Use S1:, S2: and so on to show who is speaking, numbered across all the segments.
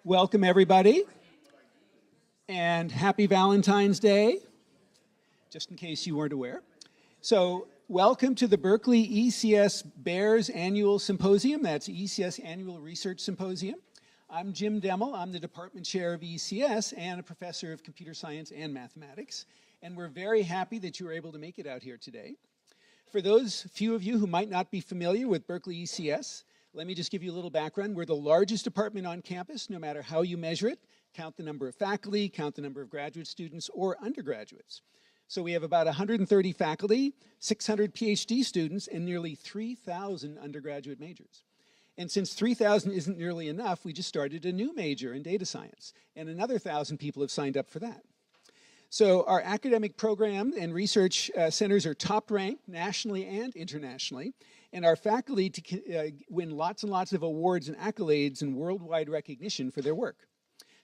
S1: Welcome, everybody, and happy Valentine's Day, just in case you weren't aware. So, welcome to the Berkeley ECS Bears Annual Symposium. That's ECS Annual Research Symposium. I'm Jim Demmel. I'm the Department Chair of ECS and a Professor of Computer Science and Mathematics. And we're very happy that you were able to make it out here today. For those few of you who might not be familiar with Berkeley ECS, let me just give you a little background. We're the largest department on campus, no matter how you measure it. Count the number of faculty, count the number of graduate students or undergraduates. So we have about 130 faculty, 600 PhD students, and nearly 3,000 undergraduate majors. And since 3,000 isn't nearly enough, we just started a new major in data science, and another 1,000 people have signed up for that. So our academic program and research centers are top ranked nationally and internationally, and our faculty win lots and lots of awards and accolades and worldwide recognition for their work.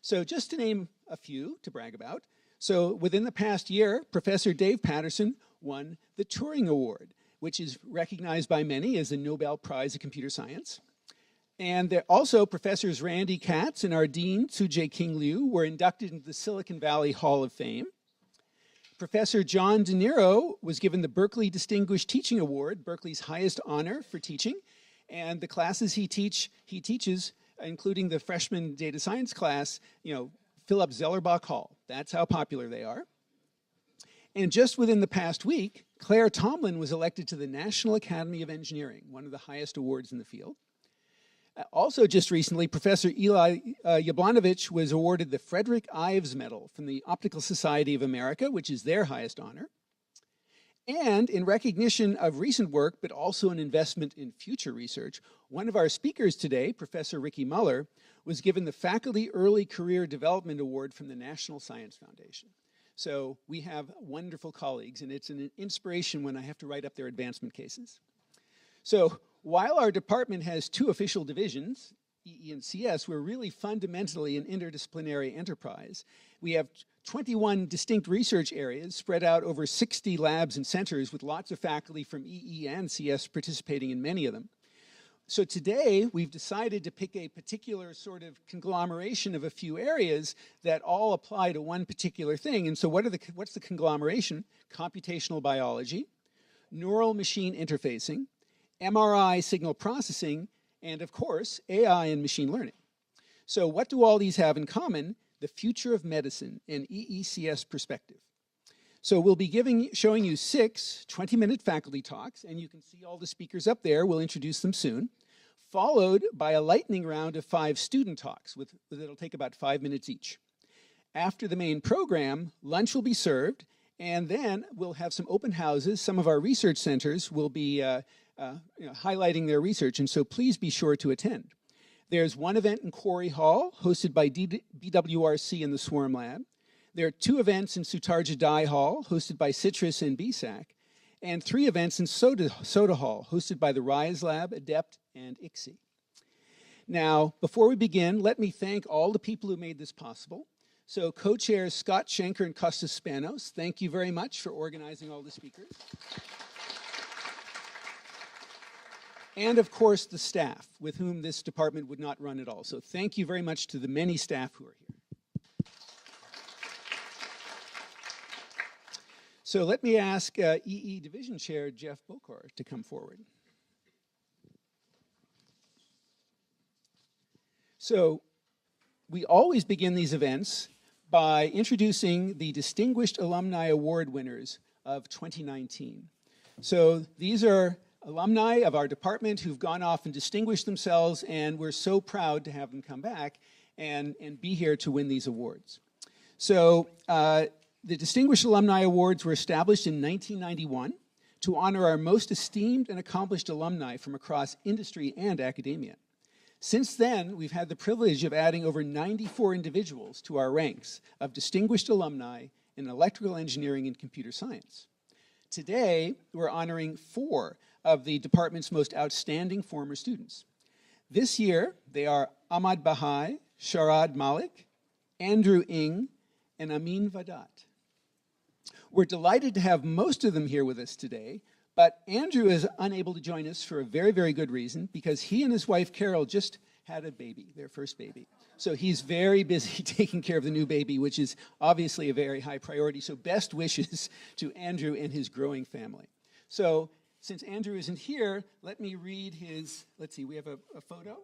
S1: So just to name a few to brag about, so within the past year, Professor Dave Patterson won the Turing Award, which is recognized by many as the Nobel Prize of Computer Science. And also, Professors Randy Katz and our Dean, Tsu-Jae King Liu, were inducted into the Silicon Valley Hall of Fame. Professor John De Niro was given the Berkeley Distinguished Teaching Award, Berkeley's highest honor for teaching. And the classes he teaches, including the freshman data science class, fill up Zellerbach Hall. That's how popular they are. And just within the past week, Claire Tomlin was elected to the National Academy of Engineering, one of the highest awards in the field. Also just recently, Professor Eli Jablonowicz was awarded the Frederick Ives Medal from the Optical Society of America, which is their highest honor. And in recognition of recent work, but also an investment in future research, one of our speakers today, Professor Ricky Muller, was given the Faculty Early Career Development Award from the National Science Foundation. So we have wonderful colleagues, and it's an inspiration when I have to write up their advancement cases. So while our department has two official divisions, EE and CS, we're really fundamentally an interdisciplinary enterprise. We have 21 distinct research areas spread out over 60 labs and centers with lots of faculty from EE and CS participating in many of them. So today, we've decided to pick a particular sort of conglomeration of a few areas that all apply to one particular thing. And so what's the conglomeration? Computational biology, neural machine interfacing, MRI signal processing, and of course, AI and machine learning. So what do all these have in common? The future of medicine in EECS perspective. So we'll be showing you 6 20-minute faculty talks, and you can see all the speakers up there. We'll introduce them soon, followed by a lightning round of 5 student talks. It'll take about 5 minutes each. After the main program, lunch will be served, and then we'll have some open houses. Some of our research centers will be highlighting their research, and so please be sure to attend. There's one event in Quarry Hall, hosted by BWRC and the Swarm Lab. There are 2 events in Sutarja Dye Hall, hosted by Citrus and BSAC, and 3 events in Soda Hall, hosted by the Rise Lab, Adept, and ICSI. Now, before we begin, let me thank all the people who made this possible. So, co-chairs Scott Schenker and Costas Spanos, thank you very much for organizing all the speakers. And of course, the staff, with whom this department would not run at all. So thank you very much to the many staff who are here. So let me ask EE Division Chair Jeff Bokor to come forward. So we always begin these events by introducing the Distinguished Alumni Award winners of 2019. So these are alumni of our department who've gone off and distinguished themselves, and we're so proud to have them come back and be here to win these awards. So the Distinguished Alumni Awards were established in 1991 to honor our most esteemed and accomplished alumni from across industry and academia. Since then, we've had the privilege of adding over 94 individuals to our ranks of distinguished alumni in electrical engineering and computer science. Today, we're honoring 4 of the department's most outstanding former students. This year, they are Ahmad Bahai, Sharad Malik, Andrew Ng, and Amin Vadat. We're delighted to have most of them here with us today, But Andrew is unable to join us for a very, very good reason, because he and his wife, Carol, just had a baby, their first baby. So he's very busy taking care of the new baby, which is obviously a very high priority. So best wishes to Andrew and his growing family. So since Andrew isn't here, let me read his, let's see, we have a photo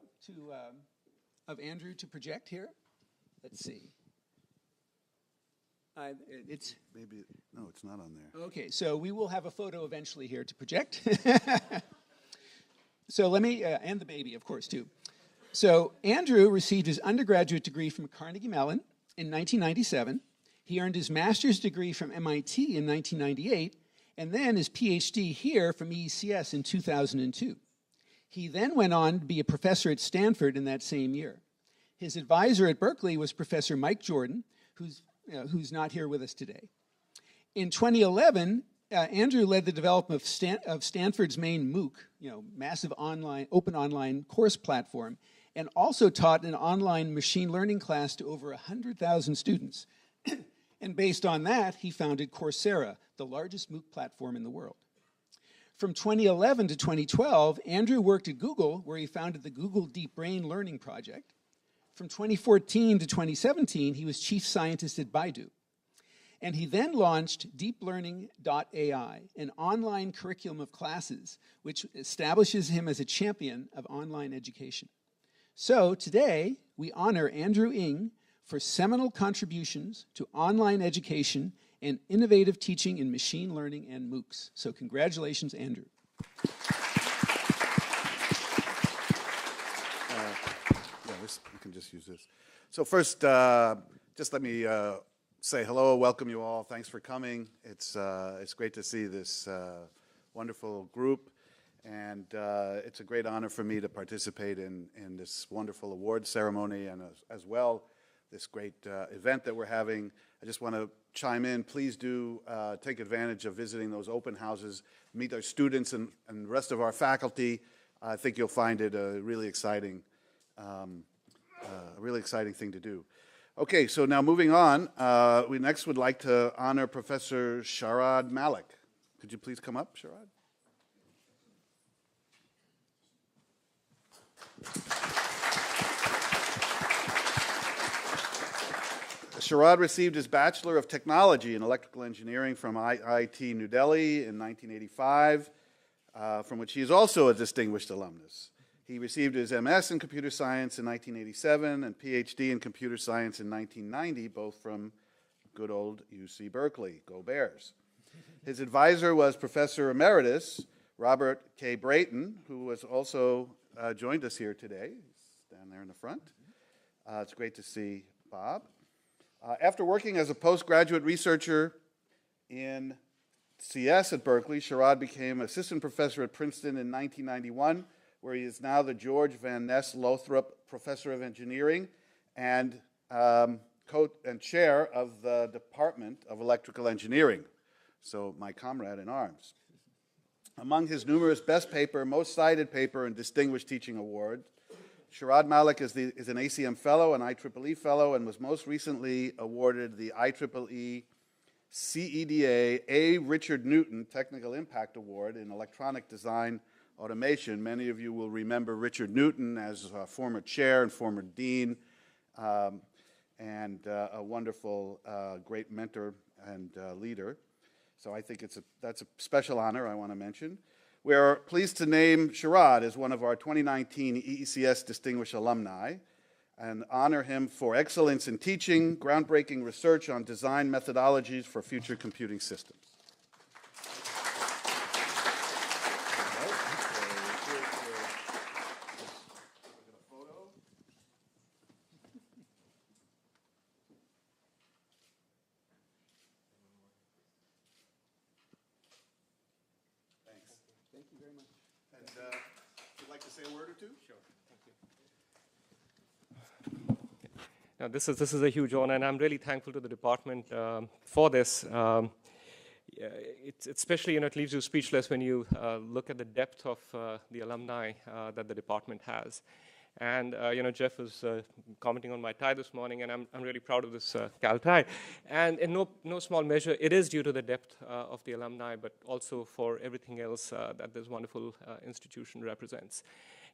S1: of Andrew to project here. Let's see. It's
S2: maybe, no, it's not on there.
S1: Okay, so we will have a photo eventually here to project. So let me, and the baby, of course, too. So Andrew received his undergraduate degree from Carnegie Mellon in 1997. He earned his master's degree from MIT in 1998, and then his PhD here from ECS in 2002. He then went on to be a professor at Stanford in that same year. His advisor at Berkeley was Professor Mike Jordan, who's not here with us today. In 2011, Andrew led the development of Stanford's main MOOC, massive open online course platform, and also taught an online machine learning class to over 100,000 students. And based on that, he founded Coursera, the largest MOOC platform in the world. From 2011 to 2012, Andrew worked at Google, where he founded the Google Deep Brain Learning Project. From 2014 to 2017, he was chief scientist at Baidu. And he then launched deeplearning.ai, an online curriculum of classes, which establishes him as a champion of online education. So today, we honor Andrew Ng for seminal contributions to online education and innovative teaching in machine learning and MOOCs. So congratulations, Andrew.
S2: We can just use this. So first, just let me say hello, welcome you all. Thanks for coming. It's great to see this wonderful group, and it's a great honor for me to participate in this wonderful award ceremony, and as well this great event that we're having. I just want to chime in. Please do take advantage of visiting those open houses, meet our students and the rest of our faculty. I think you'll find it a really exciting thing to do. Okay, so now moving on, we next would like to honor Professor Sharad Malik. Could you please come up, Sharad? Sharad received his Bachelor of Technology in Electrical Engineering from IIT New Delhi in 1985, from which he is also a distinguished alumnus. He received his MS in Computer Science in 1987 and PhD in Computer Science in 1990, both from good old UC Berkeley. Go Bears. His advisor was Professor Emeritus Robert K. Brayton, who was also joined us here today. He's down there in the front. It's great to see Bob. After working as a postgraduate researcher in CS at Berkeley, Sharad became assistant professor at Princeton in 1991, where he is now the George Van Ness Lothrop Professor of Engineering and chair of the Department of Electrical Engineering, so my comrade in arms. Among his numerous best paper, most cited paper, and distinguished teaching awards, Sharad Malik is an ACM Fellow, an IEEE Fellow, and was most recently awarded the IEEE CEDA A. Richard Newton Technical Impact Award in Electronic Design Automation. Many of you will remember Richard Newton as a former chair and former dean, and a wonderful, great mentor and leader. So I think that's a special honor I want to mention. We are pleased to name Sharad as one of our 2019 EECS Distinguished Alumni and honor him for excellence in teaching, groundbreaking research on design methodologies for future computing systems.
S1: Thank you very much.
S2: And would you like to say a word or two?
S3: Sure. Thank you. Now, this is a huge honor, and I'm really thankful to the department for this. It's especially, it leaves you speechless when you look at the depth of the alumni that the department has. And Jeff was commenting on my tie this morning, and I'm really proud of this Cal tie. And in no small measure, it is due to the depth of the alumni, but also for everything else that this wonderful institution represents.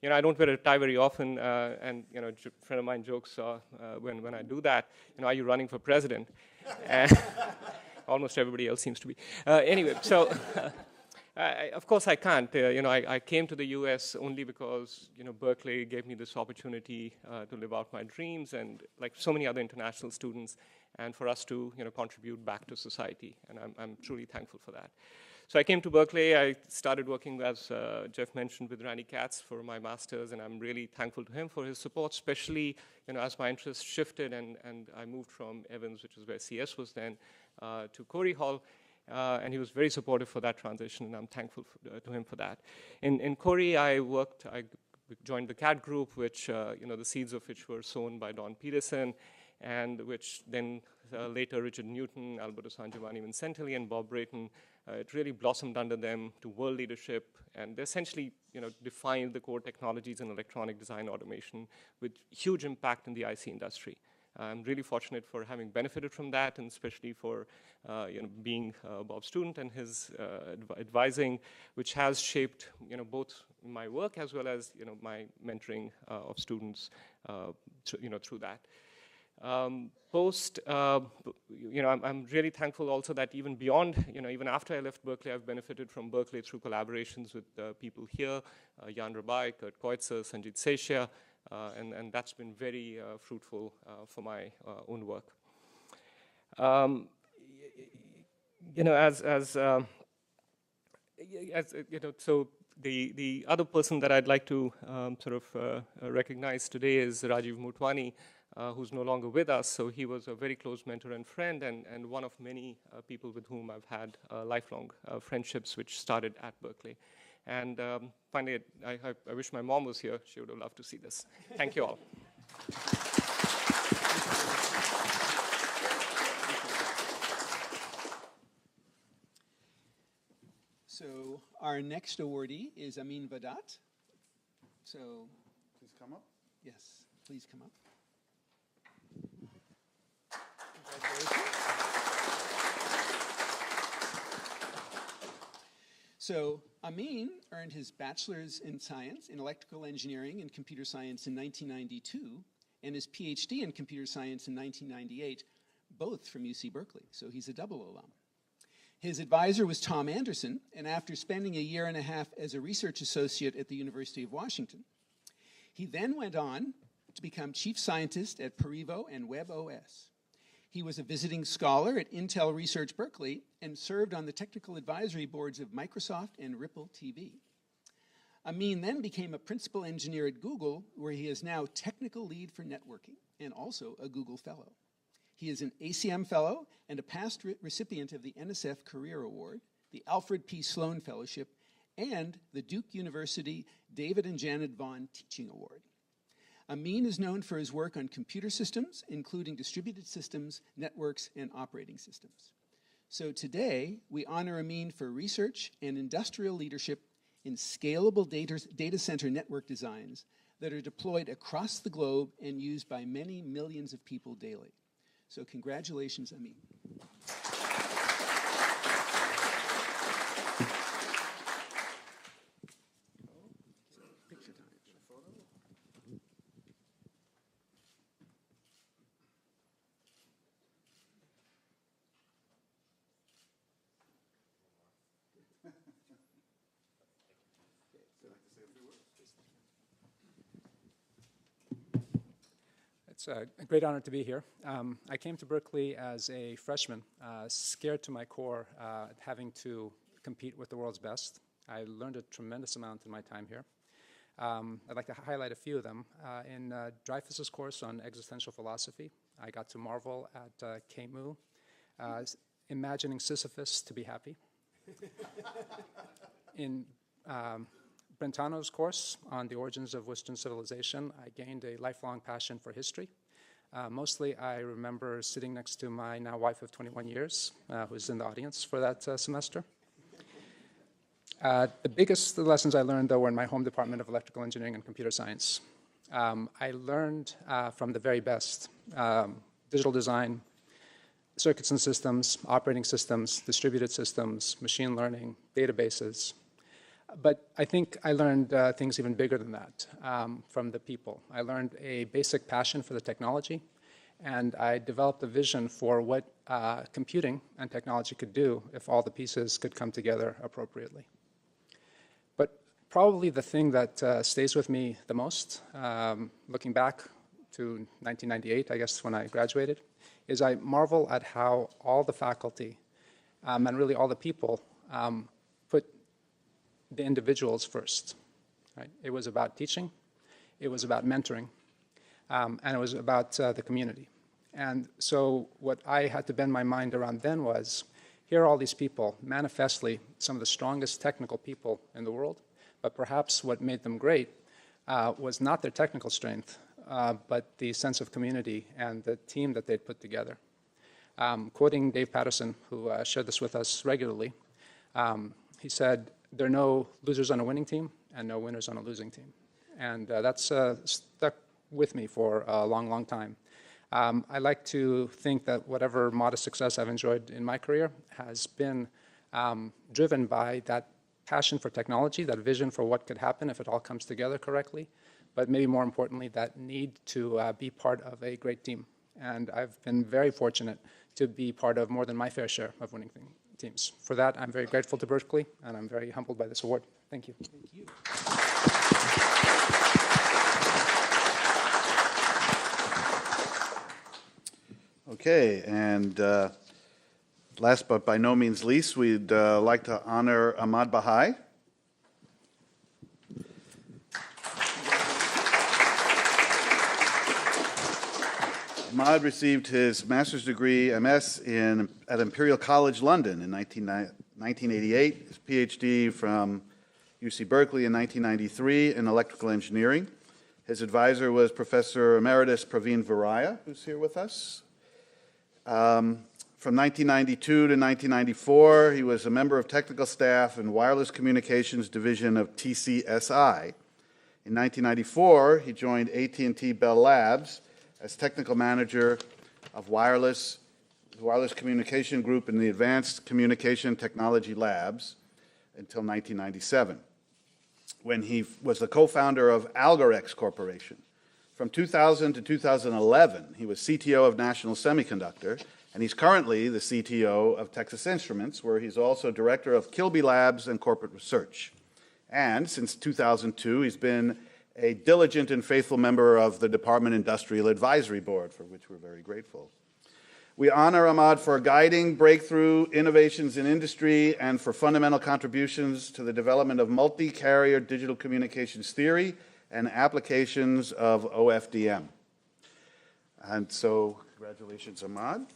S3: I don't wear a tie very often, and a friend of mine jokes when I do that, are you running for president? Almost everybody else seems to be. Anyway, so of course I can't. I came to the U.S. only because Berkeley gave me this opportunity to live out my dreams, and like so many other international students, and for us to contribute back to society, and I'm truly thankful for that. So I came to Berkeley. I started working, as Jeff mentioned, with Randy Katz for my master's, and I'm really thankful to him for his support, especially as my interests shifted and I moved from Evans, which is where CS was then, to Corey Hall, and he was very supportive for that transition, and I'm thankful to him for that. In Corey, I joined the CAD group, which the seeds of which were sown by Don Peterson, and which then later Richard Newton, Alberto San Giovanni Vincentili, and Bob Brayton, it really blossomed under them to world leadership, and they essentially defined the core technologies in electronic design automation with huge impact in the IC industry. I'm really fortunate for having benefited from that, and especially for being Bob's student and his advising, which has shaped both my work as well as my mentoring of students through that. I'm really thankful also that even beyond, even after I left Berkeley, I've benefited from Berkeley through collaborations with people here, Jan Rabai, Kurt Koitzer, Sanjit Seshia, and that's been very fruitful for my own work. So the other person that I'd like to recognize today is Rajiv Mutwani, who's no longer with us. So he was a very close mentor and friend, and one of many people with whom I've had lifelong friendships, which started at Berkeley. And finally, I wish my mom was here. She would have loved to see this. Thank you all.
S1: So our next awardee is Amin Vadat. So
S2: please come up.
S1: Yes, please come up. So Amin earned his bachelor's in science in electrical engineering and computer science in 1992 and his PhD in computer science in 1998, both from UC Berkeley. So he's a double alum. His advisor was Tom Anderson, and after spending a year and a half as a research associate at the University of Washington, he then went on to become chief scientist at Perivo and WebOS. He was a visiting scholar at Intel Research Berkeley and served on the technical advisory boards of Microsoft and Ripple TV. Amin then became a principal engineer at Google, where he is now technical lead for networking and also a Google Fellow. He is an ACM Fellow and a past recipient of the NSF Career Award, the Alfred P. Sloan Fellowship, and the Duke University David and Janet Vaughn Teaching Award. Amin is known for his work on computer systems, including distributed systems, networks, and operating systems. So today, we honor Amin for research and industrial leadership in scalable data center network designs that are deployed across the globe and used by many millions of people daily. So congratulations, Amin.
S4: It's a great honor to be here. I came to Berkeley as a freshman, scared to my core, having to compete with the world's best. I learned a tremendous amount in my time here. I'd like to highlight a few of them. In Dreyfus's course on existential philosophy, I got to marvel at Camus, imagining Sisyphus to be happy. In Brentano's course on the origins of Western civilization, I gained a lifelong passion for history. Mostly, I remember sitting next to my now wife of 21 years, who's in the audience for that semester. The biggest lessons I learned, though, were in my home department of electrical engineering and computer science. I learned from the very best: digital design, circuits and systems, operating systems, distributed systems, machine learning, databases. But I think I learned things even bigger than that from the people. I learned a basic passion for the technology, and I developed a vision for what computing and technology could do if all the pieces could come together appropriately. But probably the thing that stays with me the most, looking back to 1998, I guess, when I graduated, is I marvel at how all the faculty and really all the people put the individuals first. Right? It was about teaching, it was about mentoring, and it was about the community. And so what I had to bend my mind around then was, here are all these people, manifestly some of the strongest technical people in the world, but perhaps what made them great was not their technical strength, but the sense of community and the team that they'd put together. Quoting Dave Patterson, who shared this with us regularly, he said, there are no losers on a winning team and no winners on a losing team. And that's stuck with me for a long, long time. I like to think that whatever modest success I've enjoyed in my career has been driven by that passion for technology, that vision for what could happen if it all comes together correctly, but maybe more importantly, that need to be part of a great team. And I've been very fortunate to be part of more than my fair share of winning teams. For that, I'm very grateful to Berkeley, and I'm very humbled by this award. Thank you.
S1: Thank you.
S2: Okay, and last but by no means least, we'd like to honor Ahmad Bahai. Ahmad received his master's degree, MS, at Imperial College London in 1988, his PhD from UC Berkeley in 1993 in electrical engineering. His advisor was Professor Emeritus Praveen Varaya, who's here with us. From 1992 to 1994, he was a member of technical staff in Wireless Communications Division of TCSI. In 1994, he joined AT&T Bell Labs as technical manager of wireless communication group in the Advanced Communication Technology Labs until 1997, when he was the co-founder of Algorex Corporation. From 2000 to 2011, he was CTO of National Semiconductor, and he's currently the CTO of Texas Instruments, where he's also director of Kilby Labs and corporate research. And since 2002, he's been a diligent and faithful member of the Department Industrial Advisory Board, for which we're very grateful. We honor Ahmad for guiding breakthrough innovations in industry and for fundamental contributions to the development of multi-carrier digital communications theory and applications of OFDM. And so, congratulations, Ahmad.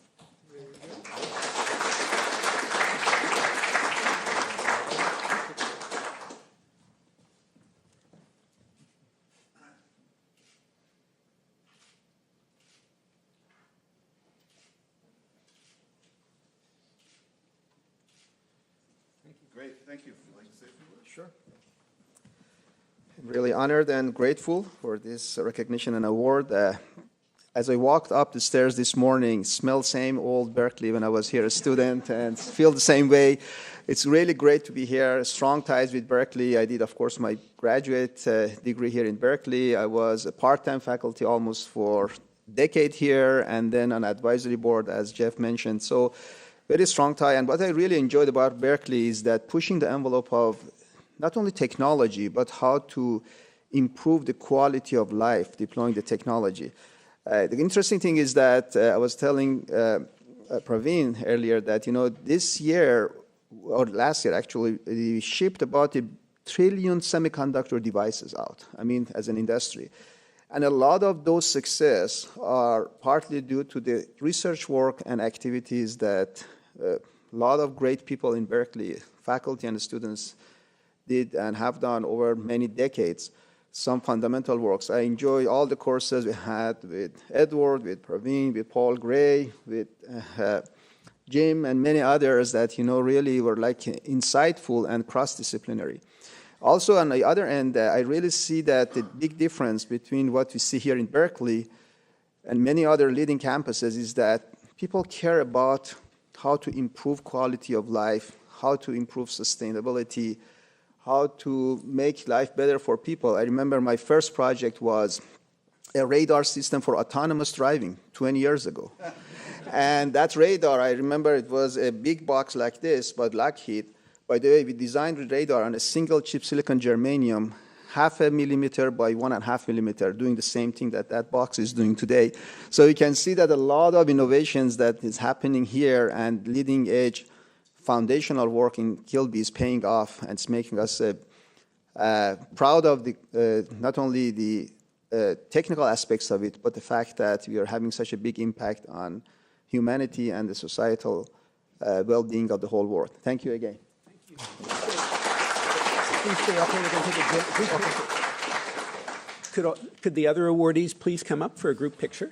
S2: Great, thank you. Would you like to say a few words?
S5: Sure. I'm really honored and grateful for this recognition and award. As I walked up the stairs this morning, smelled same old Berkeley when I was here a student and feel the same way. It's really great to be here. Strong ties with Berkeley. I did, of course, my graduate degree here in Berkeley. I was a part-time faculty almost for a decade here and then on advisory board, as Jeff mentioned. So very strong tie. And what I really enjoyed about Berkeley is that pushing the envelope of not only technology, but how to improve the quality of life, deploying the technology. The interesting thing is that I was telling Praveen earlier that, this year, or last year actually, we shipped about 1 trillion semiconductor devices out, as an industry. And a lot of those success are partly due to the research work and activities that a lot of great people in Berkeley, faculty and students, did and have done over many decades. Some fundamental works. I enjoy all the courses we had with Edward, with Praveen, with Paul Gray, with Jim, and many others that, really were like insightful and cross-disciplinary. Also, on the other end, I really see that the big difference between what we see here in Berkeley and many other leading campuses is that people care about how to improve quality of life, how to improve sustainability, how to make life better for people. I remember my first project was a radar system for autonomous driving 20 years ago. And that radar, I remember it was a big box like this, but Lockheed. By the way, we designed the radar on a single chip silicon germanium, 0.5 millimeter by 1.5 millimeter, doing the same thing that that box is doing today. So you can see that a lot of innovations that is happening here and leading edge foundational work in Kilby is paying off, and it's making us proud of the, not only the technical aspects of it, but the fact that we are having such a big impact on humanity and the societal well-being of the whole world. Thank you again.
S1: Please stay up here. We're going to take a group picture. Could the other awardees please come up for a group picture?